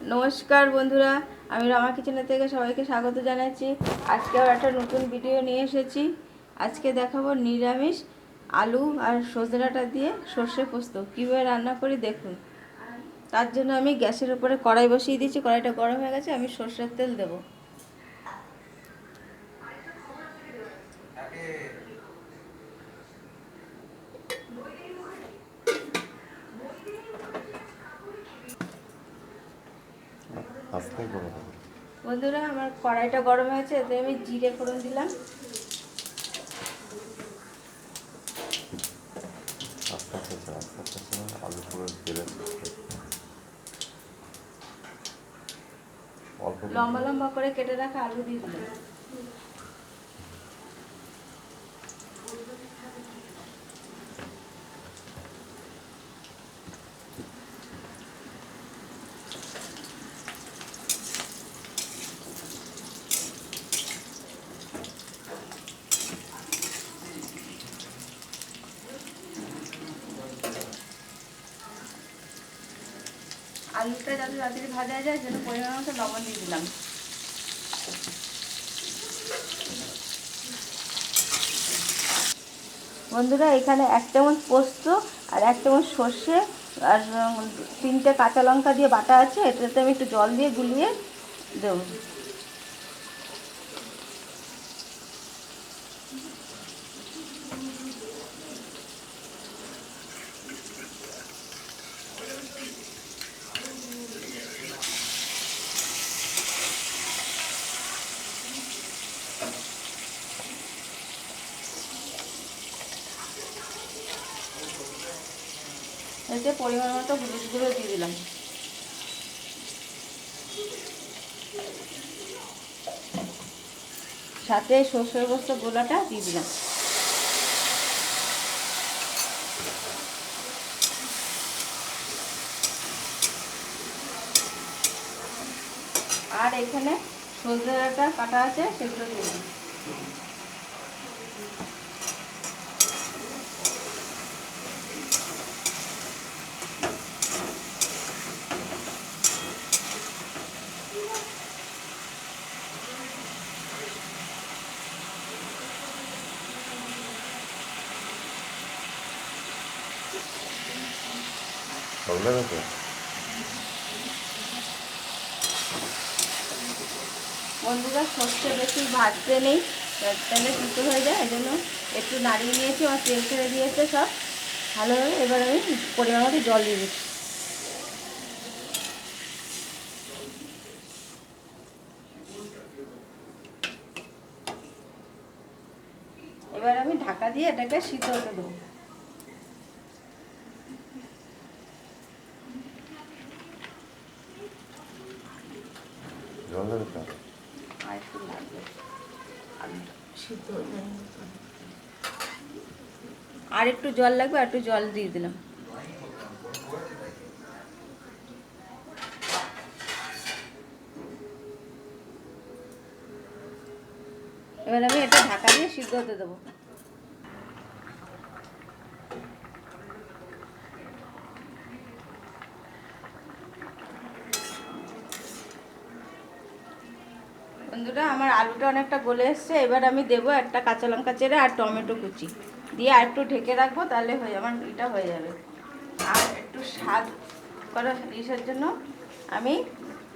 নমস্কার বন্ধুরা, আমি রমা কিচেনের থেকে সবাইকে স্বাগত জানাচ্ছি। আজকে আবার একটা নতুন ভিডিও নিয়ে এসেছি। আজকে দেখাবো নিরামিষ আলু আর সজনে ডাঁটা দিয়ে সর্ষে পোস্ত কীভাবে রান্না করি দেখুন। তার জন্য আমি গ্যাসের উপরে কড়াই বসিয়ে দিয়েছি। কড়াইটা গরম হয়ে গেছে, আমি সর্ষের তেল দেবো। বন্ধুরা, আমার কড়াইটা গরম হয়েছে, এতে আমি জিরে ফোড়ন দিলাম। লম্বা লম্বা করে কেটে রাখা আলু দিয়ে দিলাম। আলুটা যাতে তাড়াতাড়ি ভাজা যায় যেন পরিমাণ মতো লবণ দিয়ে দিলাম। বন্ধুরা, এখানে 1 চামচ পোস্ত আর 1 চামচ সর্ষে আর 3টে কাঁচা লঙ্কা দিয়ে বাটা আছে। এটাতে আমি একটু জল দিয়ে গুলিয়ে দেবো। এতে পরিমাণ মতো হলুদ গুঁড়ো দিয়ে দিলাম। সাথে সর্ষের পোস্ত গোলাটা দিয়ে দিলাম। আর এখানে সজনে ডাঁটা কাটা আছে, সেগুলো দিয়ে দিলাম। বন্ধুরা, সর্ষে বেশি ভাজতে নেই, তাহলে তিতো হয়ে যায়। এই জন্য একটু নাড়িয়ে নিয়েছি, আমার তেল ছেড়ে দিয়েছে সব ভালোভাবে। এবার আমি পরিমাণ মতো জল দিয়ে দিচ্ছি। এবার আমি ঢাকা দিয়ে এটাকে সিদ্ধ হতে দেবো। আর একটু জল লাগবে, আর একটু জল দিয়ে দিলাম। এবার আমি এটা ঢাকা দিয়ে সিদ্ধ হতে দেবো। বন্ধুরা, আমার আলুটা অনেকটা গলে এসছে। এবার আমি দেবো একটা কাঁচা লঙ্কা চেড়ে আর টমেটো কুচি দিয়ে আর একটু ঢেকে রাখবো, তাহলে আমার এটা হয়ে যাবে। আর একটু স্বাদ করা ইসের জন্য আমি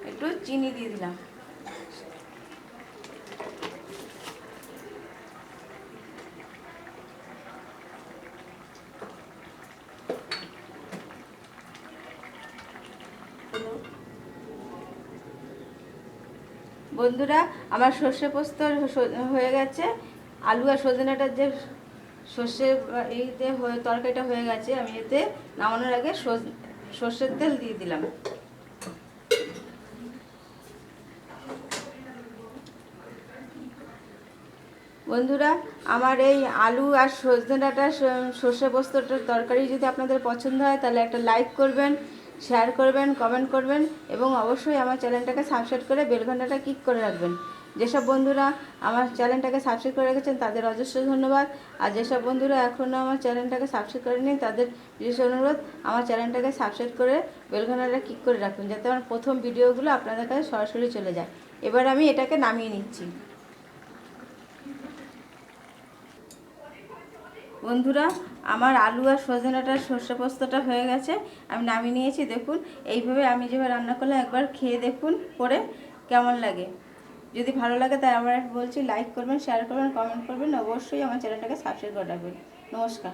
একটু চিনি দিয়ে দিলাম। বন্ধুরা, আমার সর্ষে পোস্ত হয়ে গেছে। আলু আর সজনেটার যে সর্ষে এইতে তরকারিটা হয়ে গেছে। আমি এতে নামানোর আগে সর্ষের তেল দিয়ে দিলাম। বন্ধুরা, আমার এই আলু আর সজনে ডাঁটা সর্ষে পোস্তটার তরকারি যদি আপনাদের পছন্দ হয়, তাহলে একটা লাইক করবেন, শেয়ার করবেন, কমেন্ট করবেন এবং অবশ্যই আমার চ্যানেলটাকে সাবস্ক্রাইব করে বেল ঘন্টাটা ক্লিক করে রাখবেন। যেসব বন্ধুরা আমার চ্যানেলটাকে সাবস্ক্রাইব করে রেখেছেন তাদের অজস্র ধন্যবাদ। আর যেসব বন্ধুরা এখনও আমার চ্যানেলটাকে সাবস্ক্রাইব করেনি তাদের বিশেষ অনুরোধ, আমার চ্যানেলটাকে সাবস্ক্রাইব করে বেলঘানাটা ক্লিক করে রাখুন, যাতে আমার প্রথম ভিডিওগুলো আপনাদের কাছে সরাসরি চলে যায়। এবার আমি এটাকে নামিয়ে নিচ্ছি। বন্ধুরা, আমার আলু আর সজনাটার সর্ষে পোস্তটা হয়ে গেছে, আমি নামিয়ে নিয়েছি। দেখুন, এইভাবে আমি যেভাবে রান্না করলে একবার খেয়ে দেখুন করে কেমন লাগে। যদি ভালো লাগে তাই আবার বলছি, লাইক করবেন, শেয়ার করবেন, কমেন্ট করবেন, অবশ্যই আমার চ্যানেলটাকে সাবস্ক্রাইব করে রাখবেন। নমস্কার।